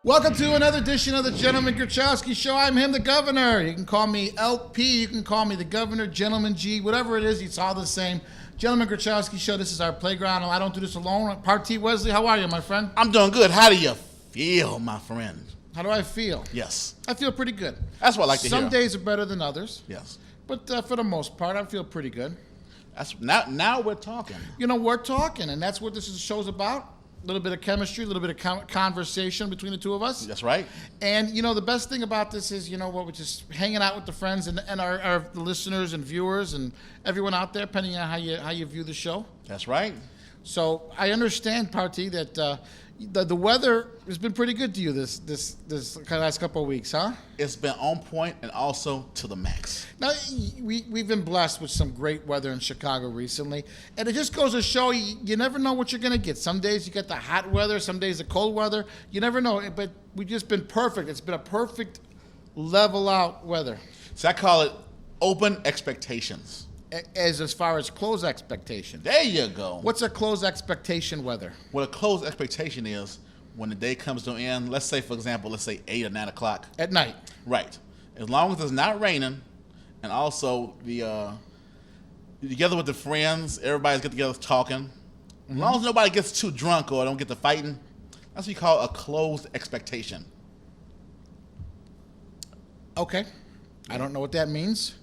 Welcome to another edition of the Gentleman Grachowski Show. I'm him, the governor. You can call me LP. You can call me the governor, Gentleman G, whatever it is. It's all the same. Gentleman Grachowski Show. This is our playground. I don't do this alone. Party Wesley, how are you, my friend? I'm doing good. How do you feel, my friend? How do I feel? Yes. I feel pretty good. That's what I like to hear. Some days are better than others. Yes. But for the most part, I feel pretty good. That's now we're talking. You know, we're talking, and that's what this show's about. A little bit of chemistry, a little bit of conversation between the two of us. That's right. And, you know, the best thing about this is, you know what, we're just hanging out with the friends and our listeners and viewers and everyone out there, depending on how you view the show. That's right. So I understand, Party, that the weather has been pretty good to you this last couple of weeks, huh? It's been on point and also to the max. Now, we've been blessed with some great weather in Chicago recently, and it just goes to show you never know what you're going to get. Some days you get the hot weather, some days the cold weather. You never know, but we've just been perfect. It's been a perfect level out weather. So I call it open expectations. As far as close expectation. There you go. What's a close expectation weather? What a close expectation is when the day comes to an end, let's say, for example, 8 or 9 o'clock. At night. Right. As long as it's not raining, and also you're together with the friends, everybody's get together talking. As long as nobody gets too drunk or don't get to fighting, that's what you call a closed expectation. Okay. I don't know what that means.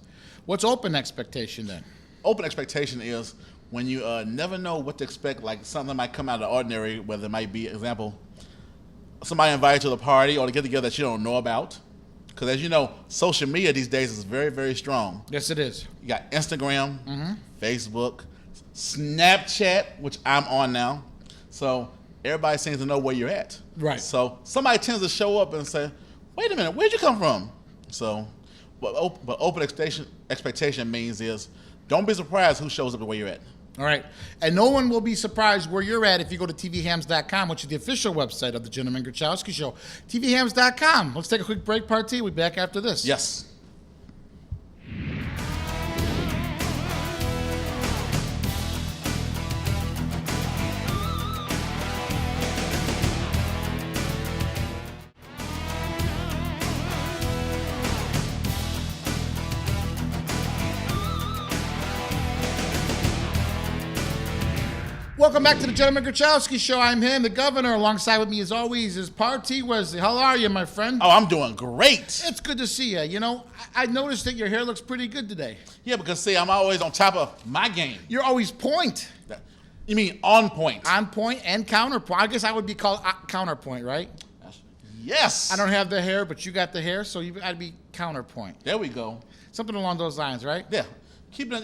What's open expectation then? Open expectation is when you never know what to expect, like something might come out of the ordinary, whether it might be, example, somebody invited you to the party or to get together that you don't know about. Because as you know, social media these days is very, very strong. Yes, it is. You got Instagram, Facebook, Snapchat, which I'm on now. So everybody seems to know where you're at. Right. So somebody tends to show up and say, wait a minute, where'd you come from? So what open expectation means is don't be surprised who shows up to where you're at. All right. And no one will be surprised where you're at if you go to TVHams.com, which is the official website of the Gentleman Grachowski Show. TVHams.com. Let's take a quick break, Party. We'll be back after this. Yes. Welcome back to the Gentleman Grachowski Show. I'm him, the governor. Alongside with me, as always, is Party Wesley. How are you, my friend? Oh, I'm doing great. It's good to see you. You know, I noticed that your hair looks pretty good today. Yeah, because, see, I'm always on top of my game. You're always point. You mean on point? On point and counterpoint. I guess I would be called counterpoint, right? Yes. I don't have the hair, but you got the hair, so I'd be counterpoint. There we go. Something along those lines, right? Yeah. Keep it,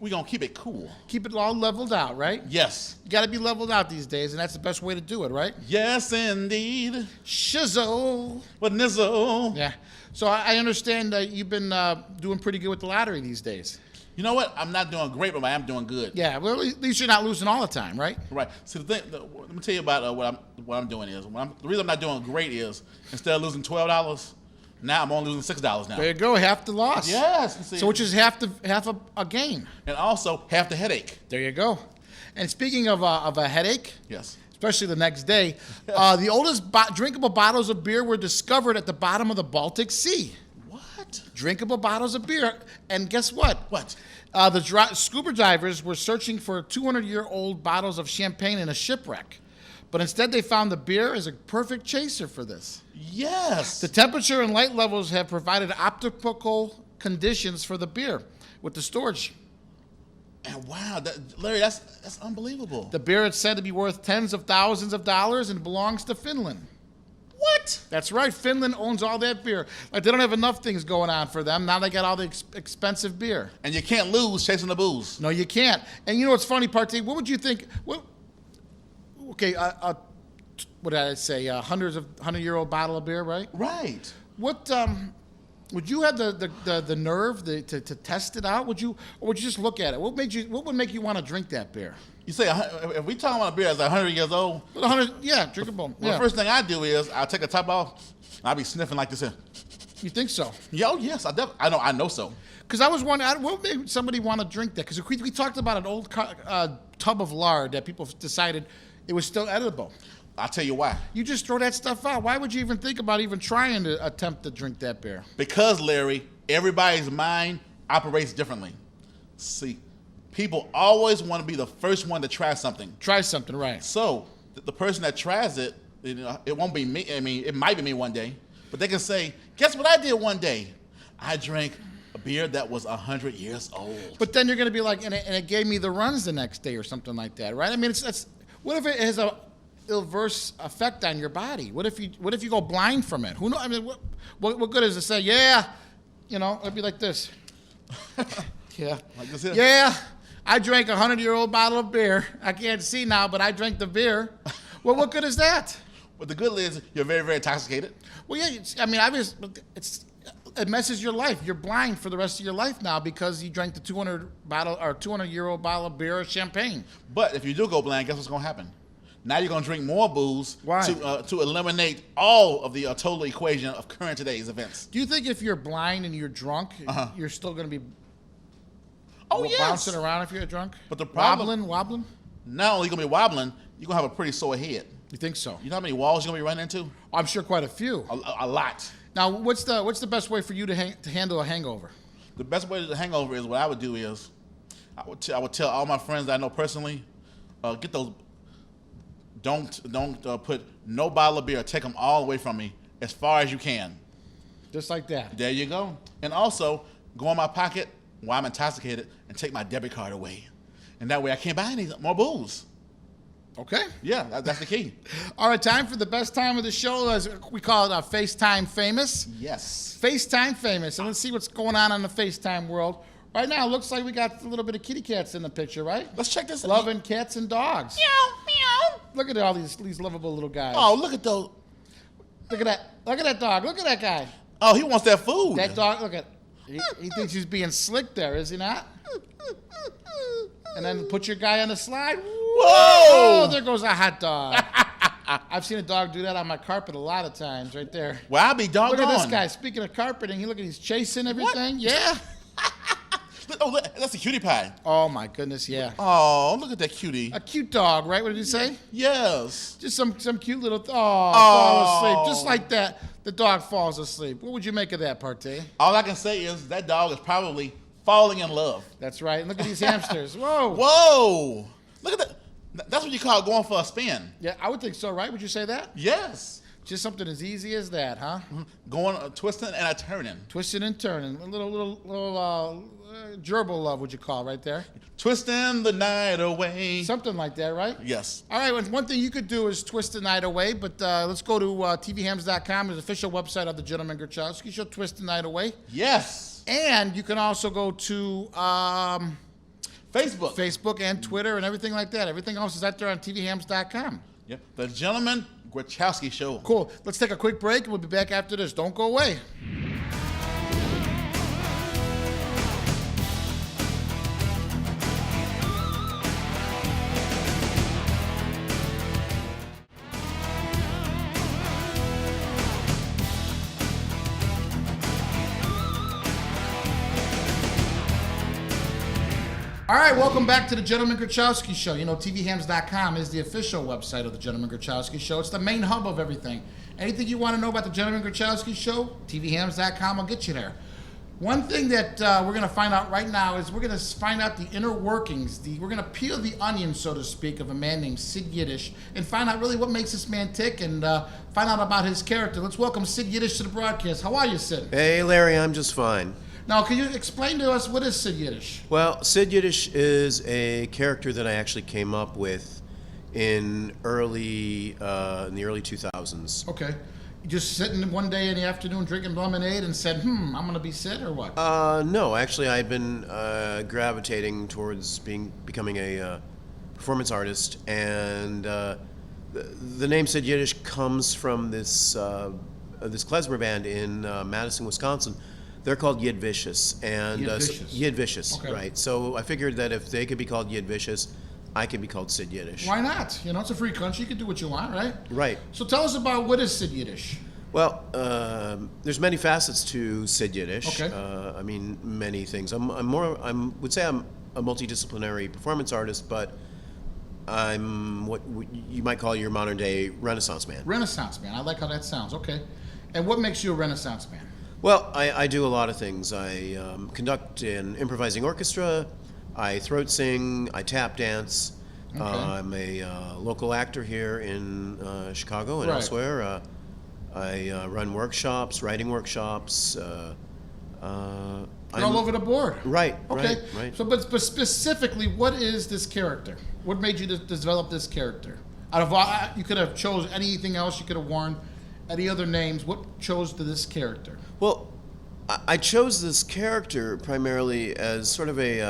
we're going to keep it cool. Keep it all leveled out, right? Yes. You got to be leveled out these days, and that's the best way to do it, right? Yes, indeed. Shizzle. But nizzle. Yeah. So I understand that you've been doing pretty good with the lottery these days. You know what? I'm not doing great, but I am doing good. Yeah. Well, at least you're not losing all the time, right? Right. See, let me tell you about what I'm doing is the reason I'm not doing great is instead of losing $12, now I'm only losing $6 now. There you go, half the loss. Yes. So which is half a gain. And also half the headache. There you go. And speaking of a headache, yes, especially the next day, the oldest drinkable bottles of beer were discovered at the bottom of the Baltic Sea. What? Drinkable bottles of beer, and guess what? What? The scuba divers were searching for 200-year-old bottles of champagne in a shipwreck. But instead, they found the beer as a perfect chaser for this. Yes. The temperature and light levels have provided optimal conditions for the beer with the storage. And wow, Larry, that's unbelievable. The beer is said to be worth tens of thousands of dollars and belongs to Finland. What? That's right. Finland owns all that beer. Like, they don't have enough things going on for them. Now they got all the expensive beer. And you can't lose chasing the booze. No, you can't. And you know what's funny, Party? What would you think? Okay, what did I say? 100-year-old bottle of beer, right? Right. What would you have the nerve to test it out? Or would you just look at it? What would make you want to drink that beer? You say if we talking about a beer that's 100 years old? 100, yeah, drinkable. Well, the first thing I do is I'll take a top off. And I'll be sniffing like this. You think so? Yo, yes, I know so. Because I was wondering, what would make somebody want to drink that? Because we talked about an old tub of lard that people decided It was still edible. I'll tell you why. You just throw that stuff out. Why would you even think about even trying to attempt to drink that beer? Because, Larry, everybody's mind operates differently. See, people always want to be the first one to try something. Try something, right? So the person that tries it, it won't be me. I mean, it might be me one day, but they can say, guess what I did one day? I drank a beer that was 100 years old. But then you're going to be like, and it gave me the runs the next day or something like that, right? I mean, what if it has a adverse effect on your body? What if you go blind from it? Who knows? I mean, what good is it to say, yeah, it'd be like this. Yeah. Like this here? Yeah, I drank a 100-year-old bottle of beer. I can't see now, but I drank the beer. Well, what good is that? But the good is you're very, very intoxicated. Well, yeah, it messes your life. You're blind for the rest of your life now because you drank the 200-year-old bottle of beer or champagne. But if you do go blind, guess what's going to happen? Now you're going to drink more booze. Why? To eliminate all of the total equation of current today's events. Do you think if you're blind and you're drunk, you're still going to be yes. bouncing around if you're drunk? But the problem, wobbling? not only going to be wobbling, you're going to have a pretty sore head. You think so? You know how many walls you're going to be running into? I'm sure quite a few. A lot. Now, what's the best way for you to handle a hangover? The best way to hangover is what I would do is I would tell all my friends that I know personally, get those. Don't put no bottle of beer. Take them all away from me as far as you can. Just like that. There you go. And also go in my pocket while I'm intoxicated and take my debit card away, and that way I can't buy any more booze. Okay. Yeah, that's the key. All right, time for the best time of the show, as we call it, FaceTime Famous. Yes. FaceTime Famous, and let's see what's going on in the FaceTime world. Right now, it looks like we got a little bit of kitty cats in the picture, right? Let's check this out. Loving cats and dogs. Meow, meow. Look at all these lovable little guys. Oh, look at those. Look at that. Look at that dog. Look at that guy. Oh, he wants that food. That dog, look at. He thinks he's being slick there, is he not? And then put your guy on the slide. Whoa! Oh, there goes a hot dog. I've seen a dog do that on my carpet a lot of times, right there. Well, I'll be doggone. Look at this guy. Speaking of carpeting, he's chasing everything. What? Yeah. Oh, look, that's a cutie pie. Oh my goodness, yeah. Oh, look at that cutie. A cute dog, right? What did he say? Yes. Just some cute little. Fall asleep, just like that. The dog falls asleep. What would you make of that, Partey? All I can say is that dog is probably falling in love. That's right. And look at these hamsters. Whoa. Whoa. Look at that. That's what you call going for a spin. Yeah, I would think so, right? Would you say that? Yes. Just something as easy as that, huh? Going twisting and a turning. Twisting and turning. A little gerbil love, would you call right there? Twisting the night away. Something like that, right? Yes. All right, one thing you could do is twist the night away, but let's go to TVHams.com, the official website of the Gentleman Grachowski Show, twist the night away. Yes. And you can also go to Facebook and Twitter and everything like that. Everything else is out there on TVHams.com. Yep. The Gentleman Grachowski Show. Cool. Let's take a quick break. We'll be back after this. Don't go away. All right, welcome back to the Gentleman Grachowski Show. You know, TVHams.com is the official website of the Gentleman Grachowski Show. It's the main hub of everything. Anything you want to know about the Gentleman Grachowski Show, TVHams.com will get you there. One thing that we're going to find out right now is we're going to find out the inner workings. We're going to peel the onion, so to speak, of a man named Sid Yiddish and find out really what makes this man tick and find out about his character. Let's welcome Sid Yiddish to the broadcast. How are you, Sid? Hey, Larry, I'm just fine. Now, can you explain to us what is Sid Yiddish? Well, Sid Yiddish is a character that I actually came up with in the early 2000s. Okay. You just sitting one day in the afternoon drinking lemonade and said, I'm going to be Sid, or what? No, actually, I'd been gravitating towards becoming a performance artist, and the name Sid Yiddish comes from this klezmer band in Madison, Wisconsin. They're called Yid Vicious, and Yid Vicious, okay. Right? So I figured that if they could be called Yid Vicious, I could be called Sid Yiddish. Why not? You know, it's a free country. You can do what you want, right? Right. So tell us about what is Sid Yiddish. Well, there's many facets to Sid Yiddish. Okay. I mean, many things. I would say I'm a multidisciplinary performance artist, but I'm what you might call your modern day Renaissance man. Renaissance man. I like how that sounds. Okay. And what makes you a Renaissance man? Well, I do a lot of things. I conduct an improvising orchestra. I throat sing. I tap dance. Okay. I'm a local actor here in Chicago and Right. elsewhere. I run workshops, writing workshops. You're all over the board. Right. Okay. Right. So, but specifically, what is this character? What made you develop this character? Out of all, you could have chose anything else. You could have worn any other names. What chose to this character? Well, I chose this character primarily as sort of a.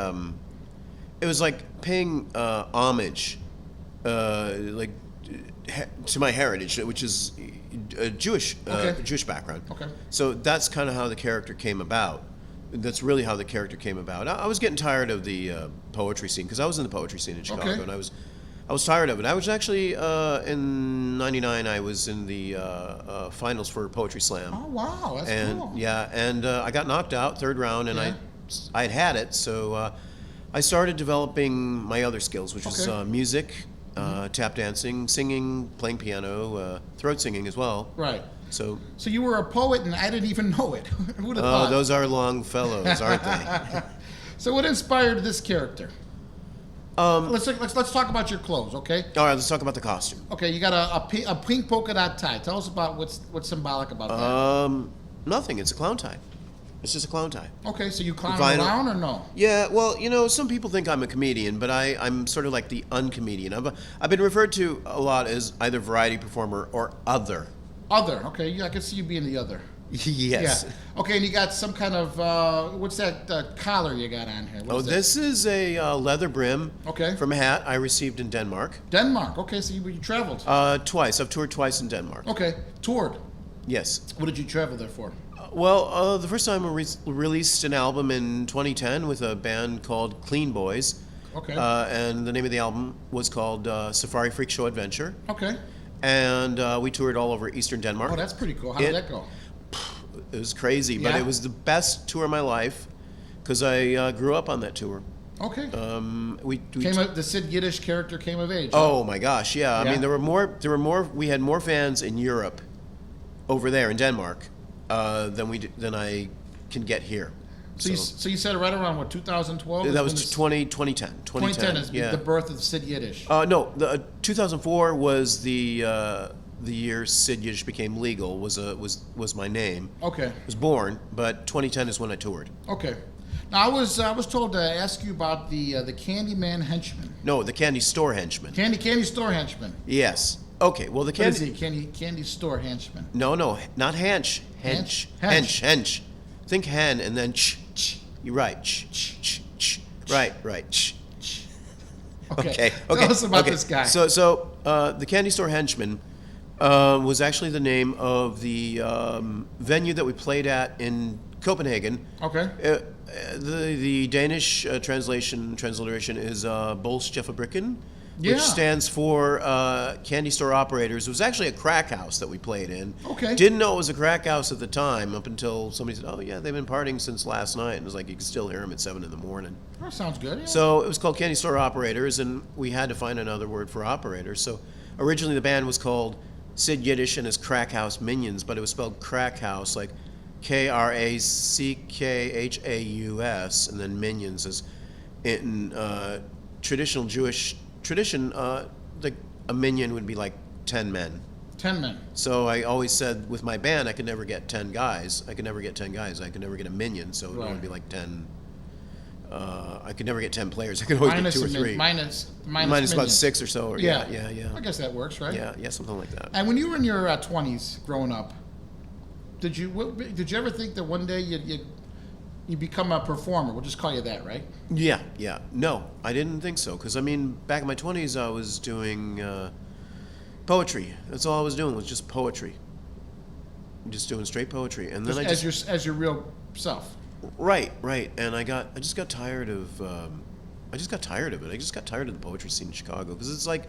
It was like paying homage, to my heritage, which is a Jewish Okay. Jewish background. Okay. So that's kind of how the character came about. That's really how the character came about. I was getting tired of the poetry scene because I was in the poetry scene in Chicago, Okay. and I was tired of it. I was actually in '99. I was in the finals for Poetry Slam. Oh wow, that's And cool. yeah, and I got knocked out third round, and Yeah. I had it. So I started developing my other skills, which was Okay. music, tap dancing, singing, playing piano, throat singing as well. Right. So So you were a poet, and I didn't even know it. Who'd have thought? those are long fellows, aren't they? So what inspired this character? Let's talk about your clothes, okay? All right, let's talk about the costume. Okay, you got a pink polka dot tie. Tell us about what's symbolic about that. Nothing. It's a clown tie. It's just a clown tie. Okay, so you clown vinyl- around or no? Yeah, well, some people think I'm a comedian, but I'm sort of like the uncomedian. I've been referred to a lot as either variety performer or other. Other. Okay, yeah, I can see you being the other. Yes. Yeah. Okay, and you got some kind of what's that collar you got on here? What Oh, is that? this is a leather brim Okay. from a hat I received in Denmark. Denmark. Okay, so you traveled. Twice. I've toured twice in Denmark. Okay, toured. Yes. What did you travel there for? Well, the first time I released an album in 2010 with a band called Clean Boys. Okay. And the name of the album was called Safari Freak Show Adventure. Okay. And we toured all over Eastern Denmark. Oh, that's pretty cool. How did that go? It was crazy, but Yeah? it was the best tour of my life because I grew up on that tour. Okay. We The Sid Yiddish character came of age. Oh my gosh, yeah. I Yeah? mean, we had more fans in Europe over there in Denmark than I can get here. So you said right around what 2012? That was 2010. 2010 is yeah. the birth of Sid Yiddish. No, 2004 was the year Sid Yiddish became legal. Was my name. Okay. I was born, but 2010 is when I toured. Okay. Now I was told to ask you about the Candyman henchman. No, the candy store henchman. Candy store henchman. Yes. Okay. Well, the What is candy. he? Candy store henchman. No, not hench. Hench? Hench. Think hen and then ch. You're right. Ch. Right. Ch. Okay. Tell us about okay. this guy. So the candy store henchman was actually the name of the venue that we played at in Copenhagen. Okay. The Danish transliteration is Bolsjefabrikken, Yeah. which stands for candy store operators. It was actually a crack house that we played in. Okay. Didn't know it was a crack house at the time up until somebody said, "Oh yeah, they've been partying since last night," and it was like you could still hear them at 7 a.m. That sounds good. Yeah. So it was called Candy Store Operators, and we had to find another word for operators. So originally the band was called Sid Yiddish and his Crack House Minions, but it was spelled Crack House, like Krackhaus, and then Minions is in traditional Jewish tradition. Like a minion would be like 10 men. 10 men. So I always said with my band I could never get 10 guys. I could never get a minion. So it Right. would be like 10. I could never get 10 players. I could always get 2 or 3. Minus Minus about minions. 6 or so. Or Yeah. yeah. I guess that works, right? Yeah, something like that. And when you were in your 20s, growing up, did you ever think that one day you become a performer? We'll just call you that, right? Yeah. No, I didn't think so. Because, I mean, back in my 20s, I was doing poetry. That's all I was doing was just poetry. Just doing straight poetry. And then As your real self. Right. And I just got tired of it. I just got tired of the poetry scene in Chicago. Because it's like,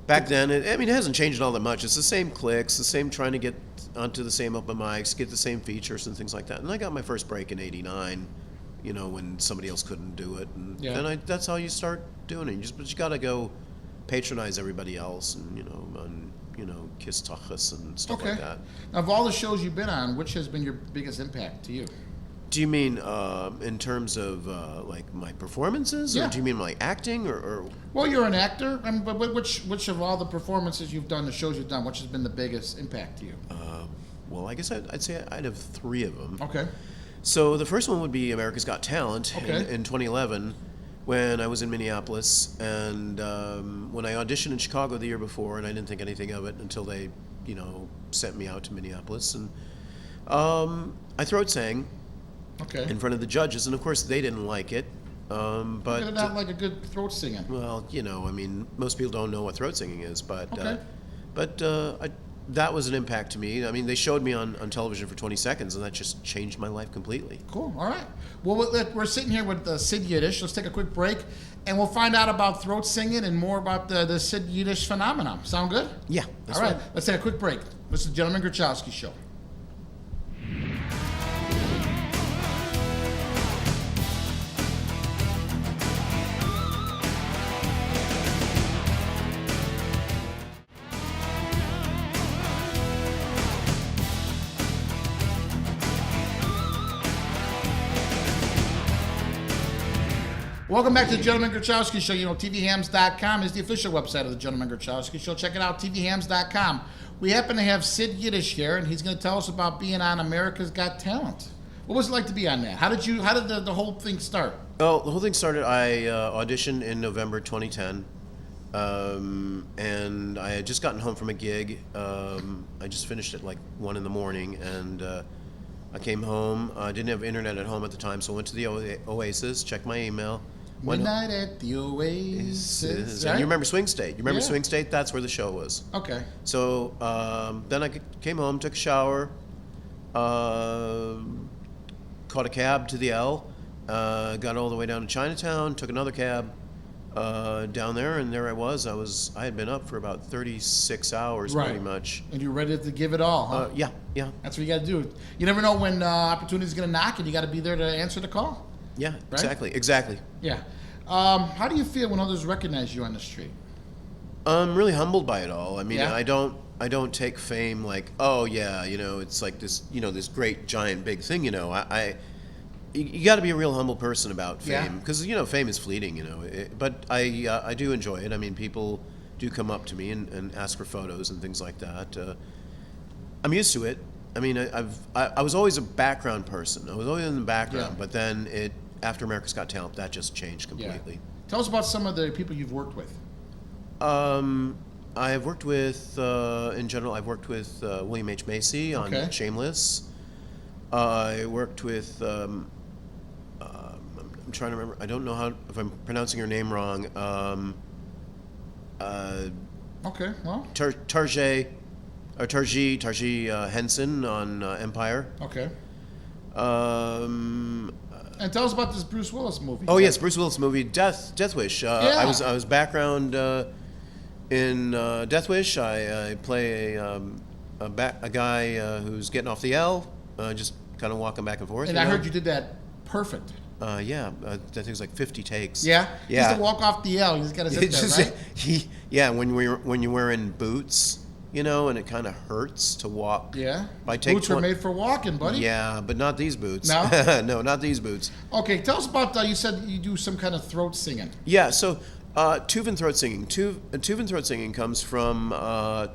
back then, it hasn't changed all that much. It's the same clicks, the same trying to get onto the same open mics, get the same features and things like that. And I got my first break in '89, when somebody else couldn't do it. And Yeah. then that's how you start doing it. But you got to go patronize everybody else, and kiss tachas and stuff Okay. like that. Now, of all the shows you've been on, which has been your biggest impact to you? Do you mean in terms of like my performances, Yeah. or do you mean like acting, or? Well, you're an actor, but which of all the performances you've done, the shows you've done, which has been the biggest impact to you? Well, I guess I'd say I'd have three of them. Okay. So the first one would be America's Got Talent Okay. in 2011, when I was in Minneapolis, and when I auditioned in Chicago the year before, and I didn't think anything of it until they, sent me out to Minneapolis, and I throat sang Okay. in front of the judges, and of course they didn't like it. But You're not like a good throat singing. well, I mean, most people don't know what throat singing is, but Okay. that was an impact to me. I mean, they showed me on television for 20 seconds, and that just changed my life completely. Cool. All right. Well, we're sitting here with Sid Yiddish. Let's take a quick break, and we'll find out about throat singing and more about the Sid Yiddish phenomenon. Sound good? Yeah, that's All right. right. Let's take a quick break. This is the Gentleman Grachowski Show. Welcome back to the Gentleman Grachowski Show. TVHams.com is the official website of the Gentleman Grachowski Show. Check it out, TVHams.com. We happen to have Sid Yiddish here, and he's going to tell us about being on America's Got Talent. What was it like to be on that? How did the whole thing start? Well, the whole thing started, I auditioned in November 2010, and I had just gotten home from a gig. I just finished at like 1 in the morning, and I came home. I didn't have internet at home at the time, so I went to the Oasis, checked my email. Midnight at the Oasis. And Right? you remember Swing State? You remember Yeah. Swing State? That's where the show was. Okay. So then I came home, took a shower, caught a cab to the L, got all the way down to Chinatown, took another cab down there, and there I was. I had been up for about 36 hours, Right. pretty much. And you're ready to give it all, huh? Yeah. That's what you got to do. You never know when opportunity is going to knock, and you got to be there to answer the call. Yeah, Right? exactly. Yeah. How do you feel when others recognize you on the street? I'm really humbled by it all. I mean, Yeah? I don't take fame like, oh yeah, it's like this, this great giant big thing. You got to be a real humble person about Yeah. fame, because fame is fleeting. But I do enjoy it. I mean, people do come up to me and ask for photos and things like that. I'm used to it. I mean, I was always a background person. I was always in the background, Yeah. but then after America's Got Talent, that just changed completely. Tell us about some of the people you've worked with. I have worked with, in general, I've worked with William H. Macy on Okay. Shameless. I worked with, I'm trying to remember, I don't know if I'm pronouncing her name wrong, Okay, well, Tarji Henson on Empire. okay. Um, And tell us about this Bruce Willis movie. Oh yes, Bruce Willis movie Death Wish. Yeah. I was background in Death Wish. I play a guy who's getting off the L, just kind of walking back and forth. And I heard you did that perfect. Yeah, that thing's like 50 takes. Yeah? Yeah. Just to walk off the L, you just got to sit It's there, just- right? yeah, when you're wearing boots, and it kind of hurts to walk. Yeah. By take Boots are made for walking, buddy. Yeah, but not these boots. No? No, not these boots. Okay, tell us about, you said you do some kind of throat singing. Yeah, so Tuvan throat singing. Tuvan throat singing comes from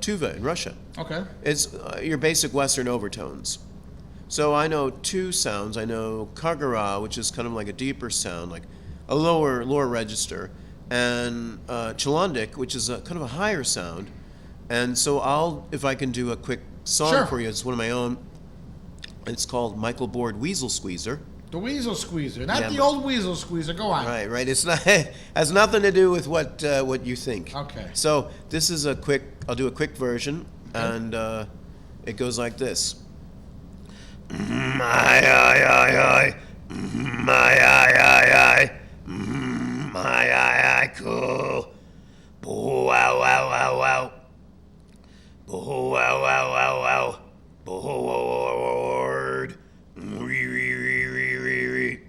Tuva in Russia. Okay. It's your basic Western overtones. So I know two sounds. I know Kagara, which is kind of like a deeper sound, like a lower register, and Chalandik, which is kind of a higher sound. And so if I can do a quick song Sure. for you, it's one of my own. It's called Michael Board Weasel Squeezer. The Weasel Squeezer, not Yeah, the but- old Weasel Squeezer. Go on. Right. It's not has nothing to do with what you think. Okay. So this is I'll do a quick version, and it goes like this. Cool. Boo wow wow wow wow. Boo wow wow wow wow. Board. Wee wee wee wee wee wee.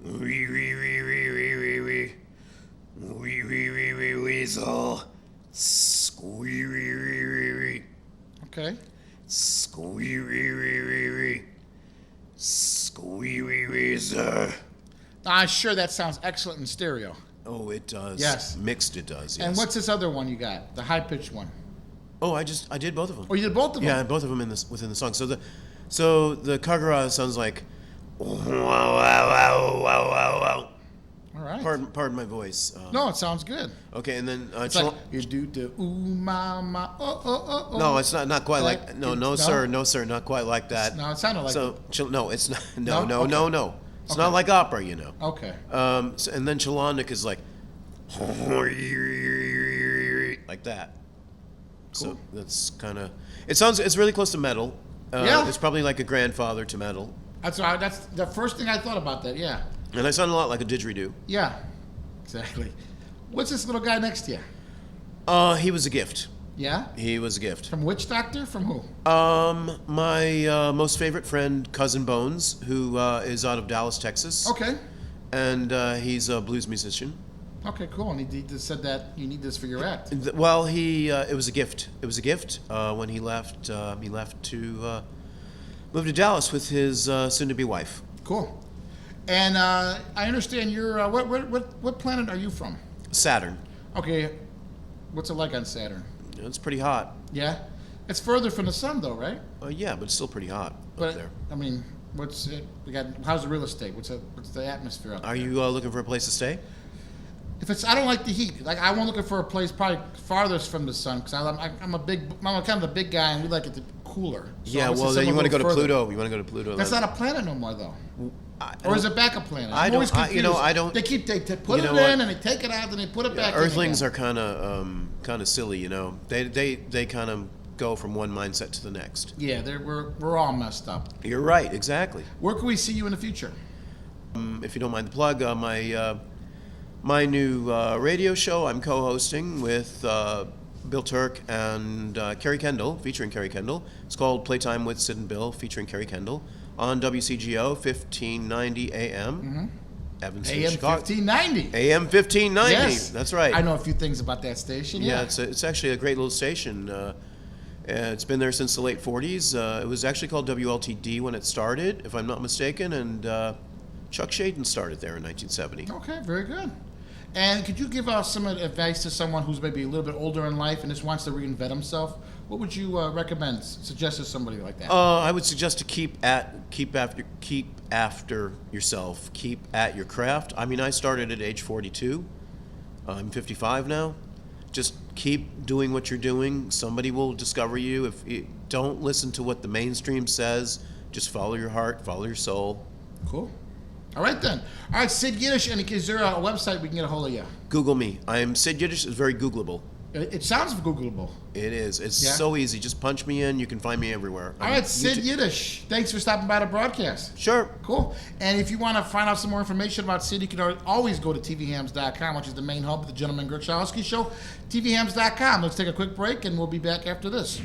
Wee wee wee wee wee wee wee. Wee wee wee wee wee Okay. Squee-wee-wee-wee-wee. Squee-wee-wee-sir. I'm sure that sounds excellent in stereo. Oh, it does. Yes. Mixed, it does. Yes. And what's this other one you got? The high pitched one. Oh, I did both of them. Oh, you did both of them. Yeah, both of them within the song. So the Kagura sounds like wow wow wow wow wow wow. All right. Pardon my voice. No, it sounds good. Okay, and then It's like you do the ooh ma ma oh. no, it's not quite like no sir, not quite like that. No, it sounded like no, it's not. No? No. Okay. It's Okay. not like opera, you know. Okay. And then Chalandic is like like that. So Cool. that's kind of. It's really close to metal. Yeah. It's probably like a grandfather to metal. That's the first thing I thought about that. Yeah. And I sound a lot like a didgeridoo. Yeah. Exactly. What's this little guy next to you? He was a gift. Yeah. He was a gift. From which doctor? From who? My most favorite friend, Cousin Bones, who is out of Dallas, Texas. Okay. And he's a blues musician. Okay, cool. And he just said that you need this for your act. Well, it was a gift. It was a gift when he left. He left to move to Dallas with his soon-to-be wife. Cool. And I understand you're what planet are you from? Saturn. Okay. What's it like on Saturn? It's pretty hot. Yeah. It's further from the sun, though, right? Yeah, but it's still pretty hot But up there. I mean, how's the real estate? What's the atmosphere up there? Are you looking for a place to stay? I don't like the heat. Like I won't looking for a place probably farthest from the sun because I'm kind of the big guy and we like it to be cooler. So Yeah, I would say well, then you somewhere want to a go to little further. Pluto. You want to go to Pluto. That's then. not a planet no more, though. I Or is don't- it back a planet? I I'm don't- always I- you know, confused. I don't- They put you it know what? in and they take it out and they put it back. Earthlings in are kind of silly, you know. They kind of go from one mindset to the next. Yeah, we're all messed up. You're right, exactly. Where can we see you in the future? If you don't mind the plug, my new radio show I'm co-hosting with Bill Turk and Kerry Kendall, featuring Kerry Kendall. It's called Playtime with Sid and Bill, featuring Kerry Kendall on WCGO 1590 AM. Evanston, AM Chicago. 1590. AM 1590. Yes, That's right. I know a few things about that station. Yeah, Yeah, it's actually a great little station. It's been there since the late 40s. It was actually called WLTD when it started, if I'm not mistaken, and Chuck Shaden started there in 1970. Okay, very good. And could you give us some advice to someone who's maybe a little bit older in life and just wants to reinvent himself? What would you suggest to somebody like that? I would suggest to keep after yourself. Keep at your craft. I mean, I started at age 42. I'm 55 now. Just keep doing what you're doing. Somebody will discover you. If you don't listen to what the mainstream says, just follow your heart, follow your soul. Cool. All right, then. All right, Sid Yiddish, and is there a website we can get a hold of you? Google me. I am Sid Yiddish. It's very Googleable. It sounds Googleable. It is. It's Yeah. so easy. Just punch me in. You can find me everywhere. All right, Sid Yiddish. Thanks for stopping by the broadcast. Sure. Cool. And if you want to find out some more information about Sid, you can always go to TVHams.com, which is the main hub of the Gentleman Gurkowski Show. TVHams.com. Let's take a quick break, and we'll be back after this.